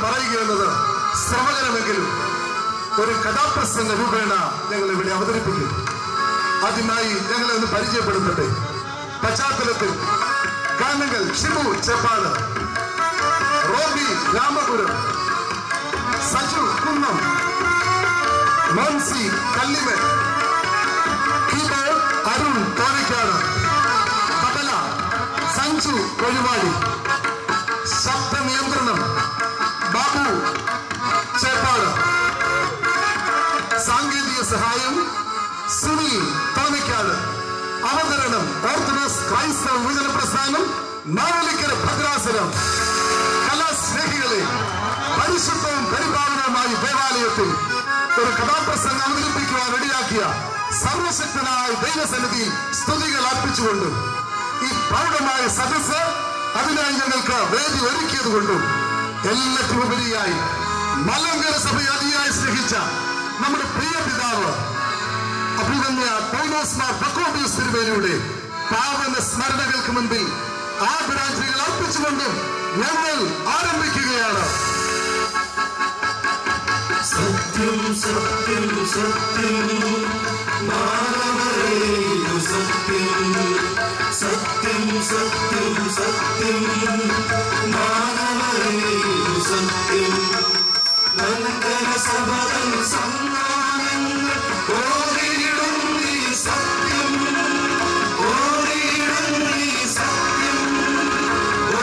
പറയുക എന്നത് ശ്രമകരമെങ്കിലും ഒരു കഥാപ്രസംഗ രൂപേണ ഞങ്ങൾ ഇവിടെ അവതരിപ്പിക്കും. ആദ്യമായി ഞങ്ങളെ ഒന്ന് പരിചയപ്പെടുത്തട്ടെ. പശ്ചാത്തലത്തിൽ ഗാനങ്ങൾ ഷിബു ചേപ്പാട്, റോബി രാമപുരം, സജു കുന്നം, മോൻസി കല്ലിമൻ, കീബോർഡ് അരുൺ തോണിക്കാട്, തബല സഞ്ജു കൊഴുവാടി, ശബ്ദ നിയന്ത്രണം ബാബു ചേപ്പാട്, സാങ്കേതിക സഹായം സുനിൽ തോണിക്കാട്, അവതരണം ഓർത്തഡോക്സ് ക്രൈസ്തവ വിഭജന പ്രസ്ഥാനം മാവേലിക്കര ഭദ്രാസനം. കലാസ്നേഹികളെ, പരിശുദ്ധവും പരിപാലനവുമായി ദേവാലയത്തിൽ ഒരു കഥാപ്രസംഗം അവതരിപ്പിക്കുവാൻ റെഡിയാക്കിയ സർവശക്തനായ ദൈവസന്നിധിയിൽ സ്തുതികൾ അർപ്പിച്ചുകൊണ്ടും ഈ പ്രൗഢമായ സദസ്സ് അതിനായി ഞങ്ങൾക്ക് വേദി ഒരുക്കിയത് കൊണ്ടും എല്ലാറ്റും ഉപരിയായി മലങ്കര സഭയെ അതിയായി സ്നേഹിച്ച നമ്മുടെ പ്രിയ പിതാവ് അഭിമന്യ പൗലോസ് മാർ പക്രോബിയൂസ് തിരുമേനിയുടെ പാവന സ്മരണകൾക്ക് മുൻപിൽ ആദരാഞ്ജലികൾ അർപ്പിച്ചുകൊണ്ടും ഞങ്ങൾ ആരംഭിക്കുകയാണ്. സത്യം സത്യം സത്യം മാനവരേയു സത്യം, സത്യം സത്യം സത്യം മാനവരേയു സത്യം. മലങ്കര സഭതൻ സമ്മാനങ്ങൾ ഓരിയിടും ഈ സത്യം, ഓരിയിടും ഈ സത്യം,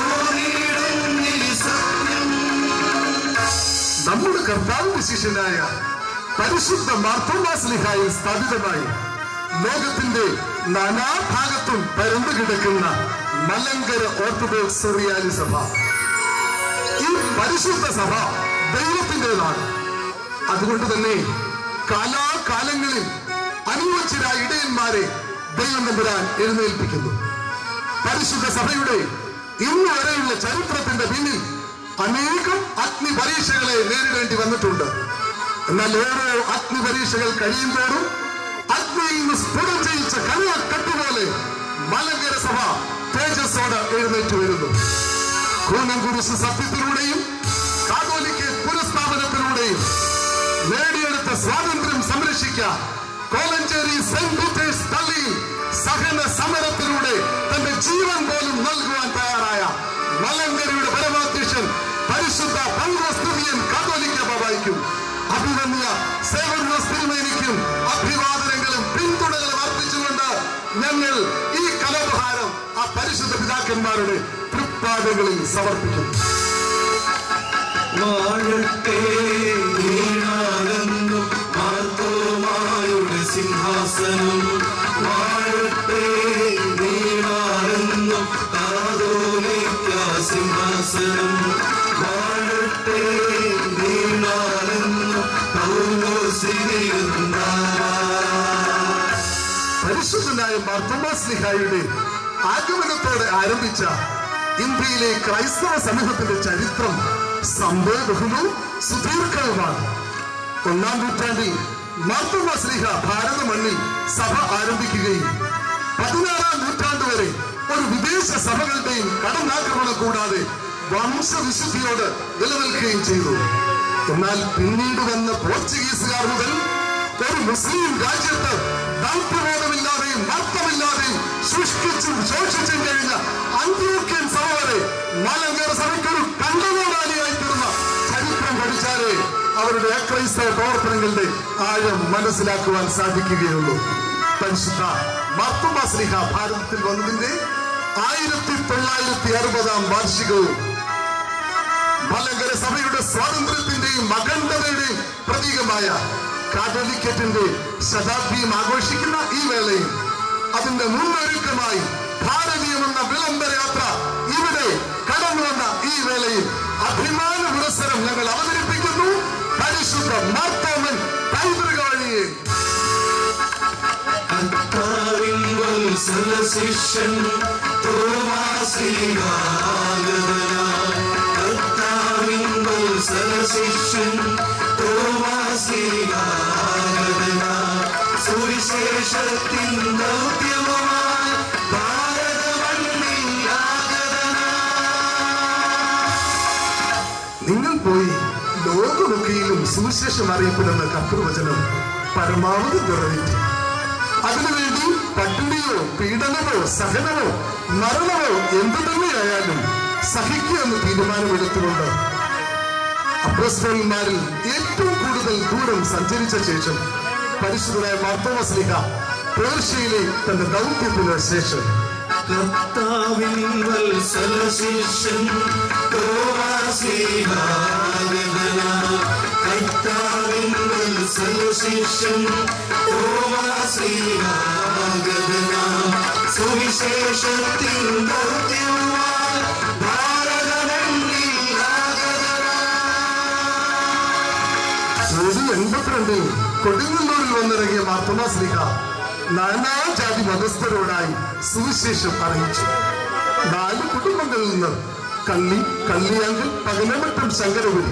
ഓരിയിടും ഈ സത്യം. നമ്മുടെ കർത്താവിന്റെ ശിഷ്യനായ പരിശുദ്ധ മാർത്തോമാശ്ലീഹായിൽ സ്ഥാപിതമായി ലോകത്തിന്റെ നാനാഭാഗത്തും പരന്നു കിടക്കുന്ന മലങ്കര ഓർത്തഡോക്സ് സുറിയാനി സഭ, ഈ പരിശുദ്ധ സഭ ദൈവത്തിൻ്റെതാണ്. അതുകൊണ്ട് തന്നെ കാലാകാലങ്ങളിൽ അനുവദിച്ചരായ ഇടയന്മാരെ ദൈവം തമ്പുരാൻ എഴുന്നേൽപ്പിക്കുന്നു. പരിശുദ്ധ സഭയുടെ ഇന്നു വരെയുള്ള ചരിത്രത്തിന്റെ പിന്നിൽ അനേകം അഗ്നി പരീക്ഷകളെ നേരിടേണ്ടി വന്നിട്ടുണ്ട്. എന്നാൽ ഓരോ അഗ്നി പരീക്ഷകൾ കഴിയുമ്പോഴും അഗ്നിയിൽ നിന്ന് സ്ഫുടം ചെയ്യിച്ച കട്ടുപോലെ മലങ്കര സഭ തേജസ്സോട് എഴുന്നേറ്റ് വരുന്നു. കൂനംകുരിശ് സത്യത്തിലൂടെയും കാതോലിക്ക പുനഃസ്ഥാപനത്തിലൂടെയും നേടിയെടുത്ത സ്വാതന്ത്ര്യം സംരക്ഷിക്കാൻ കോലഞ്ചേരി സെന്റ് പീറ്റേഴ്സ് പള്ളിയിൽ സഹന സമരത്തിലൂടെ തന്റെ ജീവൻ പോലും നൽകുവാൻ തയ്യാറായ മലങ്കരയുടെ പരമാധ്യക്ഷൻ പരിശുദ്ധ പൗലോസ് തുര്യൻ കാതോലിക്ക ബാബായ്ക്കും അഭിമന്യ സേവ്യർ തിരുമേനിക്കും അഭിവാദനങ്ങളും പിന്തുണകളും അർപ്പിച്ചുകൊണ്ട് ഞങ്ങൾ ഈ കലോപഹാരം ആ പരിശുദ്ധ പിതാക്കന്മാരുടെ തൃപ്പാദങ്ങളിൽ സമർപ്പിക്കും. വാഴട്ടെ വീണാകുന്നു മാർത്തോമായുടെ സിംഹാസനം, വാഴട്ടെ വീണാകുന്നു കാതോലിക്ക സിംഹാസനം, വാഴട്ടെ വീണാകുന്നു പൗലോസിന്റെ. പരിശുദ്ധനായ മാർത്തോമാശ്ലീഹായുടെ ആഗമനത്തോടെ ആരംഭിച്ച ഇന്ത്യയിലെ ക്രൈസ്തവ സമൂഹത്തിന്റെ ചരിത്രം സംവേദനവും സുദീർഘവുമാണ്. 1-ാം നൂറ്റാണ്ടിൽ മാർത്തോമാശ്ലീഹ ഭാരത മണ്ണിൽ സഭ ആരംഭിക്കുകയും 16-ാം നൂറ്റാണ്ട് വരെ ഒരു വിദേശ സഭകളുടെയും കടന്നാക്രമണം കൂടാതെ വംശവിശുദ്ധിയോട് നിലനിൽക്കുകയും ചെയ്തു. എന്നാൽ പിന്നീട് വന്ന പോർച്ചുഗീസുകാർ മുതൽ ഒരു മുസ്ലിം രാജ്യത്ത് ദൗത്യബോധമില്ലാതെയും നർത്തമില്ലാതെയും സൃഷ്ടിച്ചും ശോഷിച്ചും കഴിഞ്ഞ അന്ത്യോക്യൻ സഭ വരെ മലങ്കര സഭയ്ക്കൊരു കണ്ടകോടാലിയായി തീർന്ന ചരിത്രം പഠിച്ചാലേ അവരുടെ അക്രൈസ്തവ പ്രവർത്തനങ്ങളുടെ ആഴം മനസ്സിലാക്കുവാൻ സാധിക്കുകയുള്ളൂ. പരിശുദ്ധ മാർത്തോമാശ്ലീഹ ഭാരതത്തിൽ വന്നതിന്റെ 1960-ാം വാർഷികവും മലങ്കര സഭയുടെ സ്വാതന്ത്ര്യത്തിന്റെയും അഖണ്ഡതയുടെയും പ്രതീകമായ കാതോലിക്കറ്റിന്റെ ശതാബ്ദിയും ആഘോഷിക്കുന്ന ഈ വേളയിൽ അതിന്റെ മുന്നൊരുക്കമായി ഭാരതീയമെന്ന വിളംബര യാത്ര ഇവിടെ കടന്നു വന്ന ഈ വേളയിൽ അഭിമാന പുരസ്സരം ഞങ്ങൾ അവതരിപ്പിക്കുന്നു. പരിശുദ്ധ മാർത്തോമൻ പൈതൃക വഴിയെ ശിഷ്യൻ ശിഷ്യൻ സുവിശേഷത്തിൻ ദൗത്യവുമായി ഭാരതമണ്ണിൽ ആഗതനാ. നിങ്ങൾ പോയി ലോകമൊക്കെയിലും സുവിശേഷം അറിയപ്പെടുന്ന കർത്തൃവചനം പരമാവധി നിറവേറ്റി. അതിനുവേണ്ടി പട്ടിണിയോ പീഡനമോ സഹനമോ മരണമോ എന്തു തന്നെയായാലും സഹിക്കുമെന്ന് തീരുമാനമെടുത്തുകൊണ്ട് അപ്പോസ്തലന്മാരിൽ ഏറ്റവും കൂടുതൽ ദൂരം സഞ്ചരിച്ച ശേഷം പരിശുദ്ധനായ മാർത്തോമാ ശ്ലീഹ പേർഷ്യയിലെ തന്റെ ദൗത്യത്തിന് ശേഷം കർത്താവിൻ വത്സല ശിഷ്യൻ തോമാ ശ്ലീഹ കർത്താവിൻ വത്സല ശിഷ്യൻ തോമാ ശ്ലീഹ സുവിശേഷത്തിൻ ദൗത്യവുമായി ഭാരതമെങ്ങിൽ AD 82 കൊടുങ്ങല്ലൂരിൽ വന്നിറങ്ങിയ മാർത്തോമാ ശ്ലീഹ നാനാ ജാതി മതസ്ഥരോടായി സുവിശേഷം അറിയിച്ചു. 4 കുടുംബങ്ങളിൽ നിന്ന് കള്ളിയാങ്കൽ, പകലമറ്റം, ശങ്കരപുരി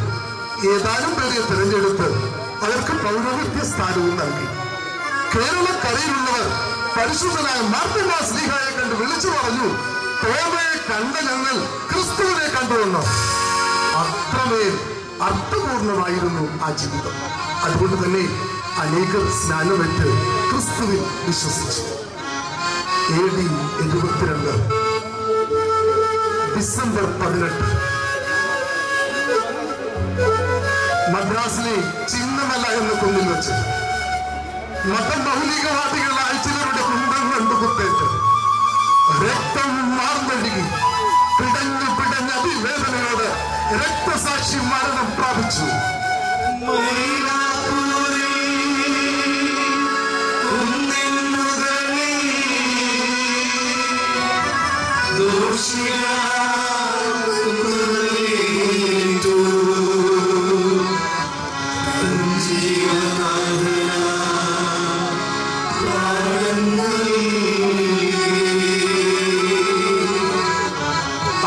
ഏതാനും പേരെ തിരഞ്ഞെടുത്ത് അവർക്ക് പൗരോഹിത്യ സ്ഥാനവും നൽകി. കേരളക്കരയിലുള്ളവർ പരിശുദ്ധനായ മാർത്തോമാ ശ്ലീഹയെ കണ്ട് വിളിച്ചു പറഞ്ഞു, തോമയെ കണ്ട ഞങ്ങൾ ക്രിസ്തുവിനെ കണ്ടുവന്നു. അത്രമേൽ അർത്ഥപൂർണമായിരുന്നു ആ ജീവിതം. അതുകൊണ്ട് തന്നെ അനേകർ സ്നാനമേറ്റ് ക്രിസ്തുവിൽ വിശ്വസിച്ചു. AD 72 ഡിസംബർ 18 മദ്രാസിലെ ചിന്നമല എന്ന കുന്നിൽ വെച്ച് മതമൗലികവാദികളായ ചിലരുടെ കുന്തം കണ്ടു കുത്തേറ്റ് രക്തം മാർന്നൊഴുകി പിടഞ്ഞ് അതിവേദനയോട് രക്തസാക്ഷി മരണം പ്രാപിച്ചു.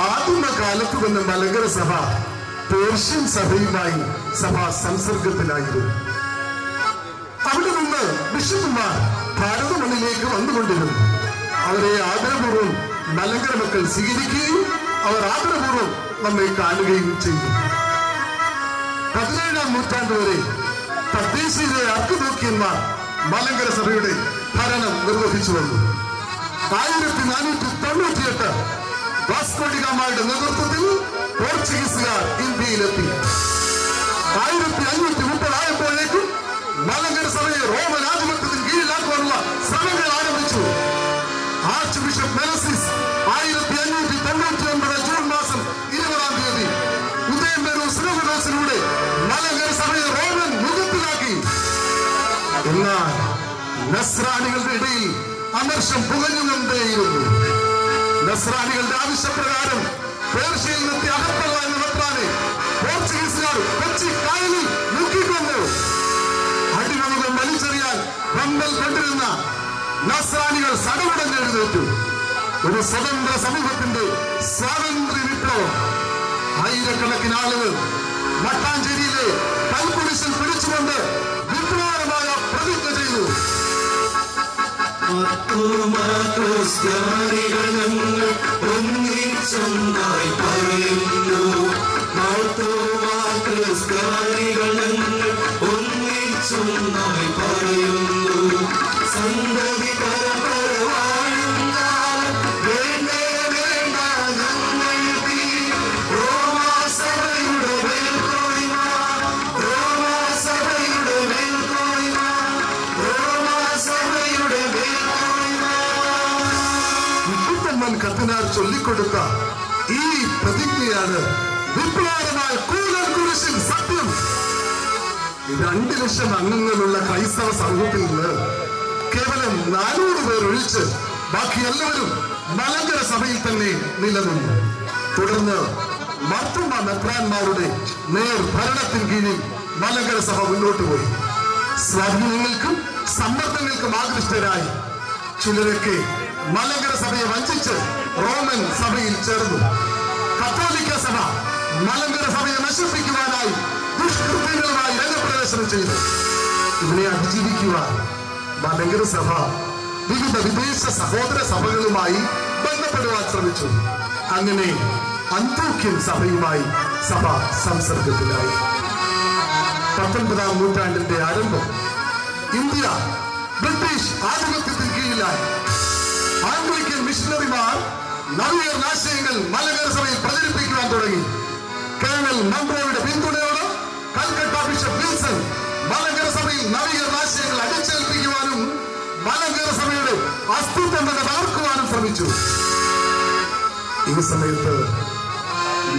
ആദിമകാലത്ത് തന്നെ മലങ്കര സഭ പേർഷ്യൻ സഭയുമായി സഭാ സംസർഗത്തിലായിരുന്നു. അവിടെ നിന്ന് ബിഷപ്പുമാർ ഭാരതമണ്ണിലേക്ക് വന്നുകൊണ്ടിരുന്നു. അവരെ ആദരപൂർവ്വം മലങ്കര മക്കൾ സ്വീകരിക്കുകയും അവർ ആദരപൂർവ്വം നമ്മെ കാണുകയും ചെയ്തു. 17ാം നൂറ്റാണ്ട് വരെ തദ്ദേശീയ ആർക്കിഡോക്യന്മാർ മലങ്കര സഭയുടെ ഭരണം നിർവഹിച്ചു വന്നു. 1498 വാസ്കോ ഡി ഗാമയുടെ നേതൃത്വത്തിൽ പോർച്ചുഗീസുകാർ ഇന്ത്യയിലെത്തി. 1530 ആയപ്പോഴേക്കും മലങ്കര സഭയെ റോമൻ ആധിപത്യത്തിന് കീഴിലാക്കാനുള്ള ശ്രമങ്ങൾ ആരംഭിച്ചു. ആർച്ച് ബിഷപ്പ് മെലസിസ് 1599 ജൂൺ മാസം 20-ാം തീയതി ഉദയംപേരൂർ സിനോദോസിലൂടെ മലങ്കര സഭയെ റോമൻ യുഗത്തിലാക്കി. എന്നാൽ നസ്രാണികളുടെ ഇടയിൽ അമർഷം പുകഞ്ഞുകൊണ്ടേയിരുന്നു. നസ്രാണികളുടെ ആവശ്യപ്രകാരം പേർഷ്യയിൽ നിന്നെത്തിയ അകത്തല്ല എന്ന മെത്രാനെ പോർച്ചുഗീസുകാർ കൊച്ചി കായലിൽ മുക്കിക്കൊന്നു. അടിമകൾ വലിച്ചെറിയാൻ പന്തൽ കൊണ്ടിരുന്ന നസ്രാണികൾ സടകുടഞ്ഞ് എഴുന്നേറ്റു. ഒരു സ്വതന്ത്ര സമൂഹത്തിന്റെ സ്വാതന്ത്ര്യ വിപ്ലവം. ആയിരക്കണക്കിന് ആളുകൾ മട്ടാഞ്ചേരിയിലെ കൽക്കുരിശിൽ പിടിച്ചുകൊണ്ട് വിപ്ലവകരമായ പ്രതിജ്ഞ ചെയ്തു. ക്രിസ്ത്യാനികൾ ഞങ്ങൾ ഒന്നിച്ചൊന്നായി പറയുന്നു. ക്രിസ്ത്യാനികൾ ഞങ്ങൾ ഒന്നിച്ചൊന്നായി പറയുന്നു. സന്തതി പരമ്പര വാഴുന്ന വേണ്ടേ വേണ്ട ഞങ്ങൾക്ക് റോമാസഭയുടെ മേൽക്കോയ്മ, റോമാസഭയുടെ മേൽക്കോയ്മ, റോമാസഭയുടെ മേൽക്കോയ്മ. വിശുദ്ധൻ കത്തനാർ ചൊല്ലിക്കൊടുത്ത ഈ പ്രതിജ്ഞയാണ് വിപ്ലവകരമായ കൂലൻ കുരിശിൻ സത്യം. 2 ലക്ഷം അംഗങ്ങളുള്ള ക്രൈസ്തവ സമൂഹത്തിൽ നിന്ന് കേവലം 400 പേർ ഒഴിച്ച് ബാക്കി എല്ലാവരും മലങ്കര സഭയിൽ തന്നെ നിലനിന്നു. തുടർന്ന് മാർത്തോമാ മെത്രാന്മാരുടെ നേർ ഭരണത്തിന് കീഴിൽ മലങ്കര സഭ മുന്നോട്ട് പോയി. സ്വാധീനങ്ങൾക്കും സമ്മർദ്ദങ്ങൾക്കും ആകൃഷ്ടരായി ചിലരൊക്കെ മലങ്കര സഭയെ വഞ്ചിച്ച് റോമൻ സഭയിൽ ചേർന്നു. കത്തോലിക്ക സഭ മലങ്കര സഭയെ നശിപ്പിക്കുവാനായി ദുഷ്കൃത്യങ്ങളുമായി രംഗപ്രവേശനം ചെയ്തു. ഇതിനെ അതിജീവിക്കുവാൻ മലങ്കര സഭ വിവിധ വിദേശ സഹോദര സഭകളുമായി ബന്ധപ്പെടുവാൻ ശ്രമിച്ചു. അങ്ങനെ അന്തോക്യൻ സഭയുമായി സഭ സംസർഗത്തിലായി. 19ാം നൂറ്റാണ്ടിന്റെ ആരംഭം ഇന്ത്യ ബ്രിട്ടീഷ് ആധിപത്യത്തിന് കീഴിലായി. ആംഗ്ലിക്കൻ മിഷണറിമാർ നവീകരണ ആശയങ്ങൾ മലങ്കര സഭയിൽ പ്രചരിപ്പിക്കുവാൻ തുടങ്ങി. കേണൽ മൺറോയുടെ പിന്തുണയോടെ കൽക്കട്ട ബിഷപ്പ് വിൽസൺ മലങ്കര സഭയിൽ നവീകരണ ആശയങ്ങൾ അടിച്ചേൽപ്പിക്കുവാനും മലങ്കര സഭയുടെ അസ്തിത്വം തന്നെ തകർക്കുവാനും ശ്രമിച്ചു. ഈ സമയത്ത്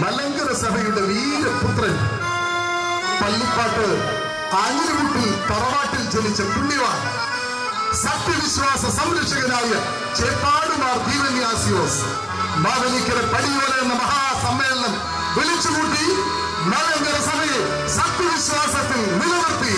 മലങ്കര സഭയുടെ വീരപുത്രൻ പള്ളിപ്പാട്ട് ആഞ്ഞിലിമുട്ടിൽ തറവാട്ടിൽ ജനിച്ച പുണ്യവാൻ സത്യവിശ്വാസ സംരക്ഷകനായ ചേപ്പാടുമാർ ദീവന്യാസിയോസ് മാവേലിക്കര പടിയോല എന്ന മഹാസമ്മേളനം വിളിച്ചുകൂട്ടി മലങ്കര സഭയെ സത്യവിശ്വാസത്തിൽ നിലനിർത്തി.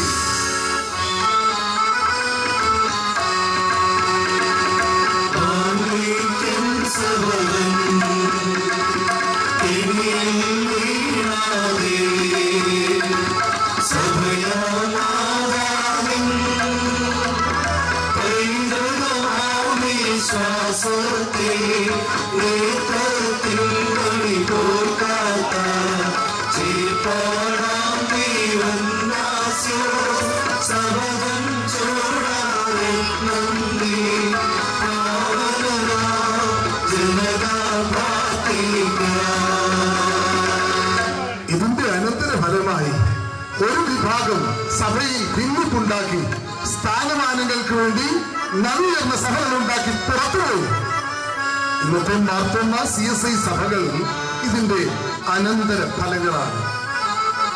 ഇതിന്റെ അനന്തരഫലമായി ഒരു വിഭാഗം സഭയിൽ ഭിന്നിപ്പുണ്ടാക്കി സ്ഥാനമാനങ്ങൾക്ക് വേണ്ടി നവീകരണ സഭകളുണ്ടാക്കി പുറത്തുപോയി. ഇന്നത്തെ മാർത്തോമ CSI സഭകൾ ഇതിന്റെ അനന്തര ഫലങ്ങളാണ്.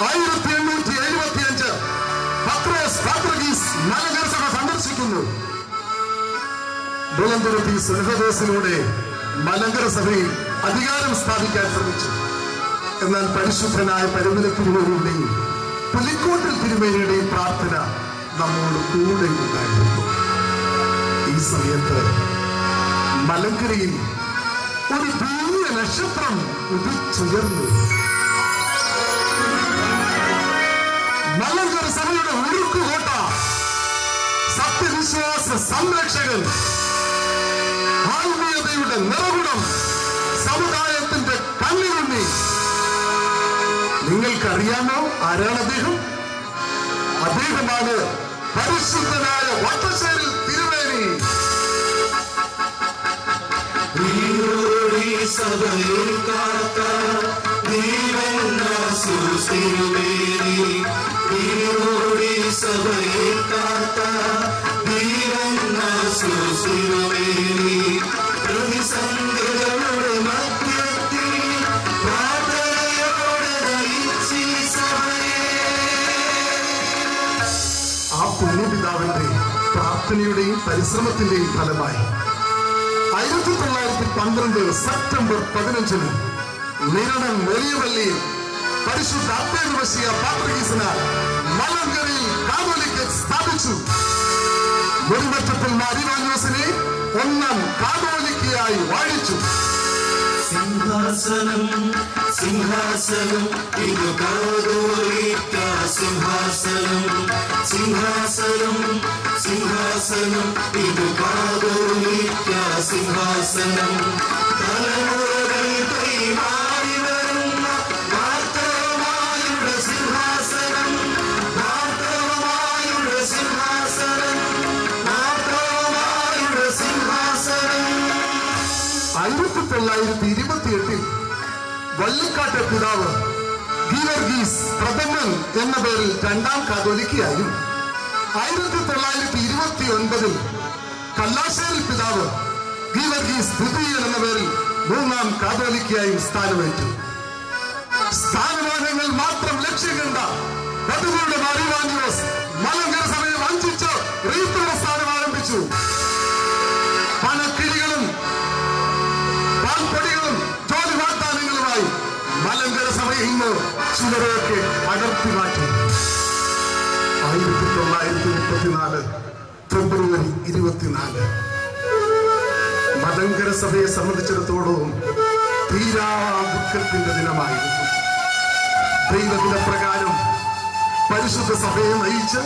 1875 പത്രോസ് പാത്രികീസ് മലങ്കര സഭ സന്ദർശിക്കുന്നു. ബുളന്തുരുത്തി സുനഹദോസിലൂടെ മലങ്കര സഭയിൽ അധികാരം സ്ഥാപിക്കാൻ ശ്രമിച്ചു. എന്നാൽ പരിശുദ്ധനായ പരമന തിരുമേനിയുടെയും പുലിക്കോട്ടിൽ തിരുമേനിയുടെയും പ്രാർത്ഥന നമ്മോട് കൂടെ ഉണ്ടായിരുന്നു. ഈ സമയത്ത് മലങ്കരയിൽ ഒരു വലിയ നക്ഷത്രം ഉദിച്ചുയർന്നു. മലങ്കര സഭയുടെ ഉരുക്കുകോട്ട, സത്യവിശ്വാസ സംരക്ഷകൻ, ആത്മീയതയുടെ നിറകുടം, സമുദായത്തിന്റെ കണ്ണിലുണ്ണി. നിങ്ങൾക്കറിയാമോ ആരാണ് അദ്ദേഹം? അദ്ദേഹമാണ് പരിശുദ്ധനായ വട്ടശ്ശേരിൽ തിരുമേനി. സഭയിൽ കാത്ത സഭയിൽ കാത്ത പ്രതിസന്ധികളുടെ മധ്യത്തിൽ പ്രാർത്ഥനയോടെ നയിച്ചി സഭയെ. ആ പുണ്യപിതാവിന്റെ പ്രാർത്ഥനയുടെയും പരിശ്രമത്തിന്റെയും ഫലമായി 1912 സെപ്റ്റംബർ 15 നിരണം വലിയവള്ളിയിൽ പരിശുദ്ധ അപ്പേനുവശിയ പാത്രികീസിനാൽ മലങ്കരയിൽ കാതോലിക്കറ്റ് സ്ഥാപിച്ചു. വെടിമറ്റത്തിൽ മാരിവാന്യോസിനെ 1ാം കാതോലിക്കയായി വാഴിച്ചു. സിംഹാസനം സിംഹാസനം ഇത് കാതോലിക്ക സിംഹാസനം. സിംഹാസനം സിംഹാസനം ഇത് കാതോലിക്ക സിംഹാസനം. തലമുറകൾ കൈമാറി വരുന്ന മാർത്തോമായുടെ സിംഹാസനം. മാർത്തോമായുടെ സിംഹാസനം. മാർത്തോമായുടെ സിംഹാസനം. 1928 വള്ളിക്കാട്ടെ പിതാവ് ഗീവർഗീസ് പ്രഥമൻ എന്ന പേരിൽ 2ാം കാതോലിക്കയായും 1929 കല്ലാശ്ശേരി പിതാവ് ഗീവർഗീസ് ദ്വിതീയൻ എന്ന പേരിൽ 3ാം കാതോലിക്കയായും സ്ഥാനമേറ്റു. സ്ഥാനമാനങ്ങൾ മാത്രം ലക്ഷ്യം കണ്ട പതിവുകളുടെ മാരിവാന്യോസ് മലങ്കര സഭയെ വഞ്ചിച്ച് റീത്തുള്ള സ്ഥാനം ആരംഭിച്ചു. പണക്കിഴികളും പാൽപ്പൊടികളും ജോലി വാഗ്ദാനങ്ങളുമായി മലങ്കര സഭയിൽ നിന്ന് ചിലരെയൊക്കെ അടർത്തി മാറ്റി. 1934 ഫെബ്രുവരി 24 മലങ്കര സഭയെ സംബന്ധിച്ചിടത്തോളം തീരാ ദുഃഖത്തിന്റെ ദിനമായിരുന്നു. ദൈവദിന പ്രകാരം പരിശുദ്ധ സഭയെ നയിച്ച്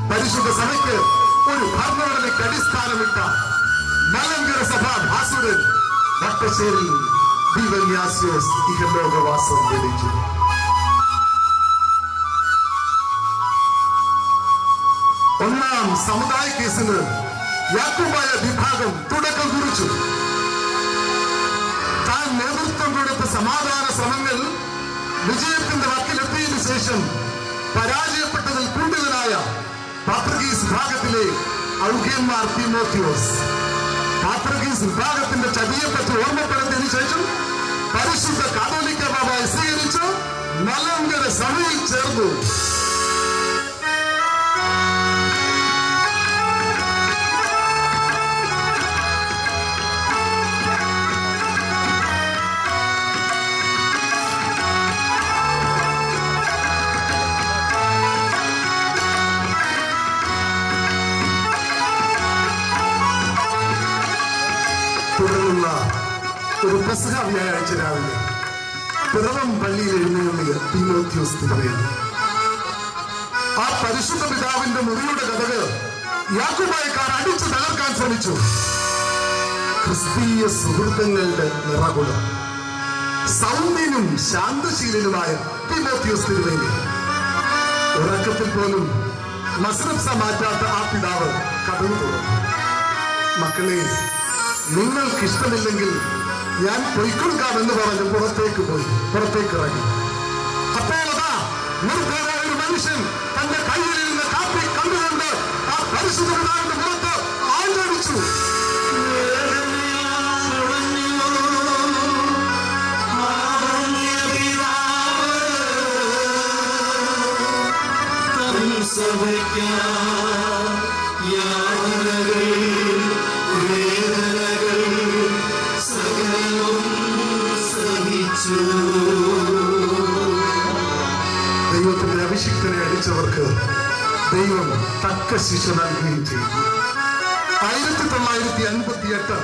പരിശുദ്ധ സഭയ്ക്ക് ഒരു ഭരണഘടനയ്ക്ക് അടിസ്ഥാനമിട്ട മലങ്കര സഭാ ഭാസുരൻ വട്ടശ്ശേരിൽ ദീവന്യാസിയോസ് ഇഹലോകവാസം വെടിച്ചു. ഒന്നാം സമുദായ കേസിന് യാക്കോബായ വിഭാഗം തുടക്കം കുറിച്ചു. താൻ നേതൃത്വം കൊടുത്ത സമാധാന ശ്രമങ്ങൾ വിജയത്തിന്റെ വക്കിലെത്തിയതിനു ശേഷം പരാജയപ്പെട്ടതിൽ കുണ്ഠിതനായ പാത്രികീസ് വിഭാഗത്തിലെ ഔഗ്യന്മാർ തീമോത്തിയോസ് പാത്രികീസ് വിഭാഗത്തിന്റെ ചതിയെപ്പറ്റി ഓർമ്മപ്പെടുത്തിയതിനു ശേഷം പരിശുദ്ധ കാതോലിക്ക ബാബായെ സ്വീകരിച്ച് മലങ്കര സഭയിൽ ചേർന്നു. തുടർന്നുള്ള ഒരു പെസഹ വ്യാഴാഴ്ച രാവിലെ പിറവം പള്ളിയിൽ എഴുന്നേൽപ്പിയ തീമോത്തിയോസ് തിരുമേനി ആ പരിശുദ്ധ പിതാവിന്റെ മുറിയുടെ കഥകൾ യാക്കോബായക്കാർ അടിച്ചു തകർക്കാൻ ശ്രമിച്ചു. ക്രിസ്തീയ സുഹൃത്തുക്കളുടെ നിറകുടം സൗമ്യനും ശാന്തശീലനുമായ തീമോത്തിയോസ് തിരുമേനി ഉറക്കത്തിൽ പോലും മസ്രബ്സ മാറ്റാത്ത ആ പിതാവ് കഥകൾ തുറന്നു. മക്കളെ, നിങ്ങൾക്കിഷ്ടമില്ലെങ്കിൽ ഞാൻ പൊയ്ക്കൊടുക്കാമെന്ന് പറഞ്ഞ് പുറത്തേക്ക് ഇറങ്ങി. അപ്പോൾ അതാ നിർഭയനായ ഒരു മനുഷ്യൻ തന്റെ കയ്യിലിരുന്ന കാപ്പി കണ്ടുകൊണ്ട് ആ പരിശുദ്ധ പിതാവിന്റെ മുഖത്ത് ആഞ്ഞടിച്ചു. ദൈവത്തിന്റെ അഭിഷിക്തനെ അടിച്ചവർക്ക് ദൈവം തക്ക ശിക്ഷ നൽകുകയും ചെയ്തു. 1958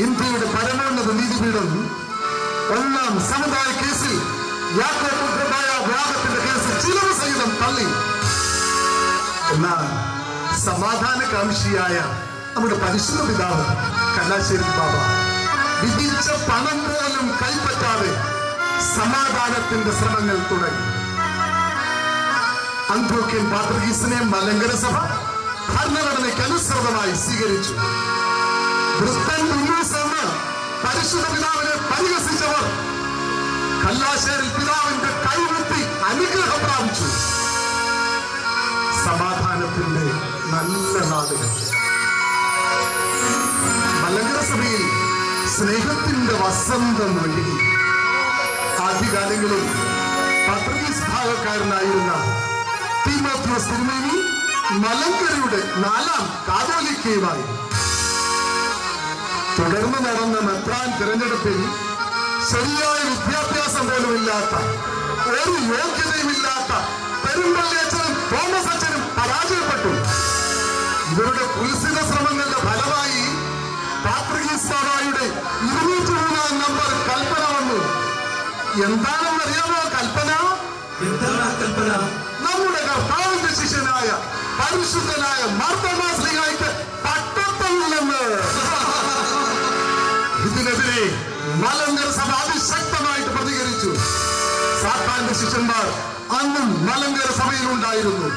ഇന്ത്യയുടെ പരമോന്നത നീതിപീഠം ഒന്നാം സമുദായ കേസിൽ യാക്കോബായ വിഭാഗത്തിന്റെ കേസ് ചിലവ് സഹിതം തള്ളി. എന്നാൽ സമാധാനകാംക്ഷിയായ നമ്മുടെ പരിശുദ്ധ പിതാവ് കല്ലാശ്ശേരി ബാബ വിധിച്ച പണം പോലും കൈപ്പറ്റാതെ സമാധാനത്തിന്റെ ശ്രമങ്ങൾ തുടങ്ങി. അന്ത്യോക്യൻ പാത്രികീസിനെ മലങ്കര സഭ ഭരണഘടനയ്ക്ക് അനുസൃതമായി സ്വീകരിച്ചു. വൃത്തൻ ഉന്നൂസ് എന്ന പരിശുദ്ധ പിതാവിനെ പരിഹസിച്ചവർ കല്ലാശ്ശേരി പിതാവിന്റെ കൈവൃത്തി അനുഗ്രഹം പ്രാപിച്ചു. സമാധാനത്തിന്റെ നല്ല നാടുകൾ. മലങ്കര സഭയിൽ സ്നേഹത്തിന്റെ വസന്തം ഒഴുകി. ആദ്യകാലങ്ങളിൽ പാത്രികീസ് വിഭാഗക്കാരനായിരുന്ന തീമോത്തിയോസ് തിരുമേനി മലങ്കരയുടെ 4ാം കാതോലിക്കയുമായി. തുടർന്ന് നടന്ന മെത്രാൻ തിരഞ്ഞെടുപ്പിൽ ശരിയായ വിദ്യാഭ്യാസം പോലുമില്ലാത്ത, ഒരു യോഗ്യതയുമില്ലാത്ത പെരുമ്പള്ളിയച്ഛനും തോമസ് അച്ഛനും പരാജയപ്പെട്ടു. ഇവരുടെ കുൽസിത ശ്രമങ്ങളുടെ ഫലമായി പാത്രികീസ് ബാബായുടെ 203-ാം നമ്പർ കൽപ്പന വന്നു. എന്താണെന്നറിയാമോ കൽപ്പന? നമ്മുടെ കർത്താവിന്റെ ശിഷ്യനായ പരിശുദ്ധനായ മാർത്തോമാ ശ്ലീഹായ്ക്ക് പട്ടത്തമില്ലെന്ന്. ഇതിനെതിരെ മലങ്കര സഭ അതിശക്തമായിട്ട് പ്രതികരിച്ചു. സാത്താന്റെ ശിഷ്യന്മാർ അന്നും മലങ്കര സഭയിലുണ്ടായിരുന്നു.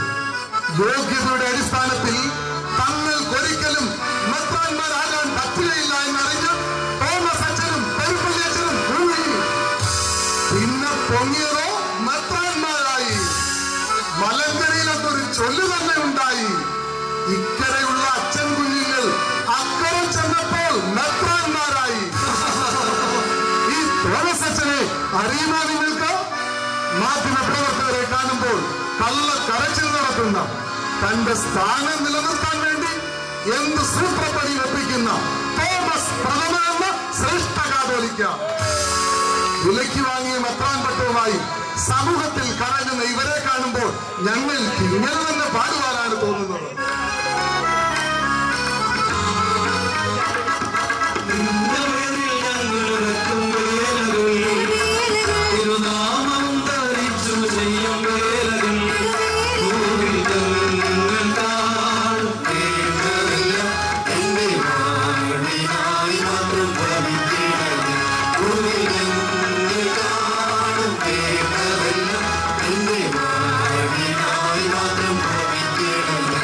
യോഗ്യതയുടെ അടിസ്ഥാനത്തിൽ തങ്ങൾക്കൊരിക്കലും മെത്രാന്മാരാകാൻ പറ്റുകയില്ല എന്നറിഞ്ഞ് തോമസ് അച്ഛനും പെരുപ്പള്ളി അച്ഛനും മുങ്ങി. പിന്നെ പൊങ്ങിയതോ മെത്രാന്മാരായി. മലങ്കരയിലൊരു ചൊല്ലു തന്നെ ഉണ്ടായി. ഇക്കരെയുള്ള അച്ഛൻ കുഞ്ഞുങ്ങൾ അക്കരെ ചെന്നപ്പോൾ മെത്രാന്മാരായി. ഈ തോമസ് അച്ഛനെ അറിയുമോ നിങ്ങൾക്ക്? മാധ്യമപ്രവർത്തകരെ കാണുമ്പോൾ കള്ളക്കരച്ചിൽ നടത്തുന്ന, തന്റെ സ്ഥാനം നിലനിർത്താൻ വേണ്ടി എന്ത് സൂത്രപ്പണി ഒപ്പിക്കുന്ന തോമസ് പ്രഥമ എന്ന ശ്രേഷ്ഠ കാതോലിക്ക. വിലയ്ക്ക് വാങ്ങിയ മെത്രാൻ പട്ടവുമായി സമൂഹത്തിൽ കറങ്ങുന്ന ഇവരെ കാണുമ്പോൾ ഞങ്ങൾക്ക് ഇങ്ങനെ തന്നെ പാടുവാനാണ് തോന്നുന്നത്. മാത്രം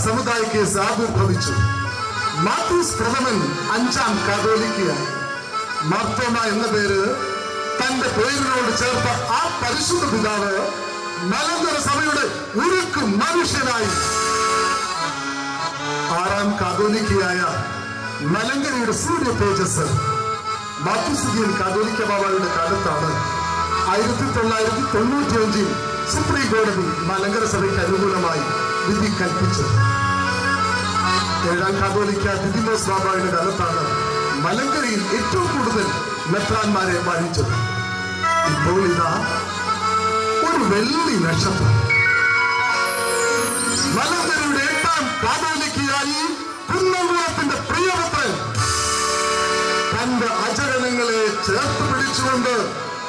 സമുദായ കേസ് ആവിർഭവിച്ചു. മാത്യൂസ് പ്രഥമൻ 5ാം കാതോലിക്കയായി. മാർത്തോമ എന്ന പേര് തന്റെ പേരിനോട് ചേർത്ത ആ പരിശുദ്ധ പിതാവ് മലങ്കര സഭയുടെ ഉരുക്കു മനുഷ്യനായി. 6ാം കാതോലിക്കയായ മലങ്കരയുടെ സൂര്യ തേജസ് മാത്യൂസിയൻ കാതോലിക്ക ബാബയുടെ കാലത്താണ് 1995 സുപ്രീം കോടതി മലങ്കര സഭയ്ക്ക് അനുകൂലമായി വിധി കൽപ്പിച്ചത്. 7ാം കാതോലിക്ക ദിദിമോസ് ബാബയുടെ കാലത്താണ് മലങ്കരയിൽ ഏറ്റവും കൂടുതൽ മെത്രാന്മാരെ വാഴിച്ചത്. ഇപ്പോൾ ഇതാ ഒരു വെള്ളി നക്ഷത്രം മലങ്കരയുടെ 8ാം കാതോലിക്കയായി കുന്നംകുളത്തിന്റെ പ്രിയപുത്രൻ തന്റെ അചരണങ്ങളെ ചേർത്ത് പിടിച്ചുകൊണ്ട്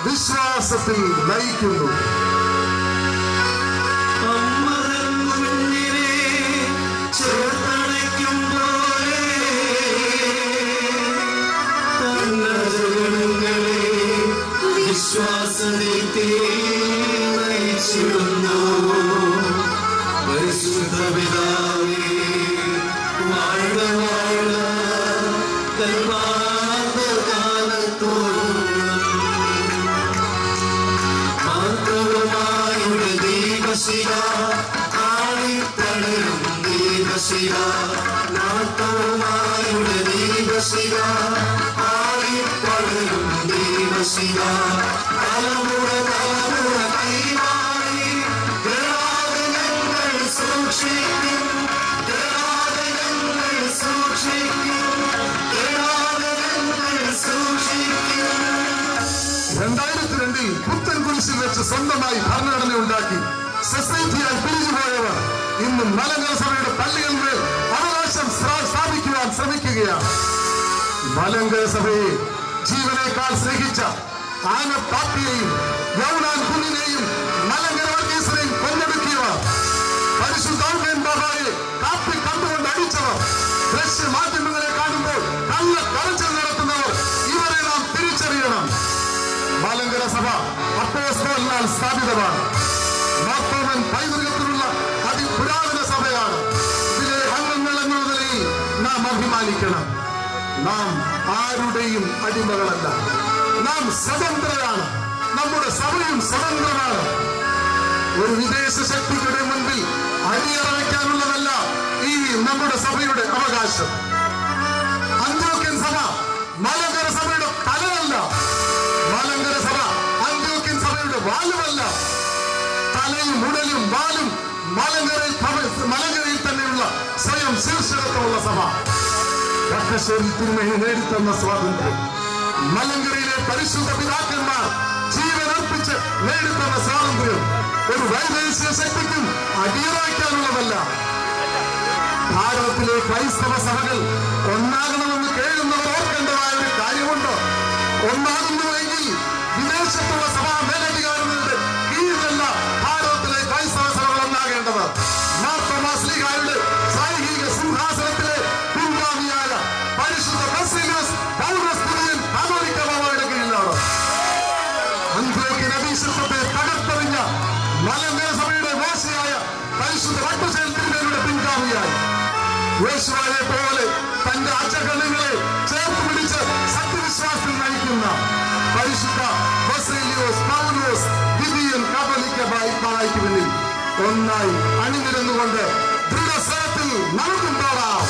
വിശ്വാസത്തിൽ നയിക്കുന്നു. പരിശുദ്ധ പിതാവേ വാഴ വാഴ മാത്രവുമായുടെ ദീപശില ആളിത്തളരും ദീപശില മാത്രവുമായുടെ ദീപശില ആളിത്തളരും ദീപശില തലമുറ തലമുറ കൈമാറി ഗ്രാഹങ്ങൾ സൂക്ഷിക്കും ഗ്രാഹങ്ങൾ സൂക്ഷിക്കും ഗ്രാഹങ്ങൾ സൂക്ഷിക്കും. 2002 പുത്തൻ കുരിശിൽ വെച്ച് സ്വന്തമായി ഭരണഘടന ഉണ്ടാക്കി സൊസൈറ്റിയായി പിരിഞ്ഞുപോയവർ ഇന്ന് മലങ്കര സഭയുടെ പള്ളികളിൽ അവകാശം സ്ഥാപിക്കുവാൻ ശ്രമിക്കുകയാണ്. മലങ്കര സഭയെ ജീവനേക്കാൾ സ്നേഹിച്ച ആന പാപ്പിയെയും യൗനാൻ കുഞ്ഞിനെയും മലങ്കര വർഗീസിനെയും കൊന്നൊടുക്കിയവർ, പരിശുദ്ധ ബാബായെ കാപ്പി കണ്ടുകൊണ്ട് അടിച്ചവർ, ദൃശ്യ മാധ്യമങ്ങളെ കാണുമ്പോൾ കള്ള കടച്ചൽ നടത്തുന്നവർ, ഇവരെ നാം തിരിച്ചറിയണം. മലങ്കര സഭ അപ്പോസ്തലനാൽ സ്ഥാപിതമാണ്. മാർത്തോമൻ പൈതൃകത്തിലുള്ള അതിപുരാതന സഭയാണ്. ഇതിലെ അംഗങ്ങൾ എന്ന നിലയിൽ നാം അഭിമാനിക്കണം. നാം ആരുടെയും അടിമകളല്ല. നാം സ്വതന്ത്രരാണ്. നമ്മുടെ സഭയും സ്വതന്ത്രമാണ്. ഒരു വിദേശ ശക്തിയുടെ മുൻപിൽ അടിയറവയ്ക്കാനുള്ളതല്ല ഈ നമ്മുടെ സഭയുടെ അവകാശം. അന്ത്യോക്യൻ സഭ മലങ്കര സഭയുടെ തലയല്ല. മലങ്കര സഭ അന്ത്യോക്യൻ സഭയുടെ വാലുമല്ല. തലയും ഉടലും വാലും മലങ്കരയിൽ തന്നെയുള്ള സ്വയം ശീർഷകത്വമുള്ള സഭ. കക്കശ്ശേരി തിരുമേനി നേടിത്തന്ന സ്വാതന്ത്ര്യം, മലങ്കരയിലെ പരിശുദ്ധ പിതാക്കന്മാർ ജീവനർപ്പിച്ച് നേടിത്തന്ന സ്വാതന്ത്ര്യം ഒരു വൈദേശിക ശക്തിക്കും അടിയറവയ്ക്കാനുള്ളതല്ല. ഭാരതത്തിലെ ക്രൈസ്തവ സഭകൾ ഒന്നാകണമെന്ന് കേഴുന്നവർ ഓർക്കേണ്ടതായ ഒരു കാര്യമുണ്ട്. ഒന്നാകുന്നുവെങ്കിൽ വിദേശത്തുള്ള സഭാ മേലധികാരികളുടെ കീഴിലല്ല ഭാരതത്തിലെ ക്രൈസ്തവ സഭകൾ ഒന്നാകേണ്ടത്. മാർത്തോമാ ശ്ലീഹായുടെ സായിക സിംഹാസനത്തിലെ പിൻഗാമിയായ പരിശുദ്ധ ബസേലിയോസ് പൗലോസ് തുര്യൻ കാതോലിക്ക ബാബയുടെ കീഴിലാണ്. അന്ത്യോക്യൻ അഭിഷേകത്തെ തകർത്തെറിഞ്ഞ മലങ്കര സഭയുടെ മോശയായ പരിശുദ്ധ വട്ടശ്ശേരി തിരുമേനിയുടെ പിൻഗാമിയായി യേശുവിനെ പോലെ തന്റെ അച്ചകണ്ണുകളെ ചേർത്ത് പിടിച്ച് സത്യവിശ്വാസത്തിൽ നയിക്കുന്ന പരിശുദ്ധ ബസേലിയോസ് പൗലോസ് ദിദിയൻ കാതോലിക്ക ബാബയ്ക്ക് മുന്നിൽ ഒന്നായി അണിനിരന്നുകൊണ്ട് ദൃഢസ്വരത്തിൽ നമുക്കും പാടാം.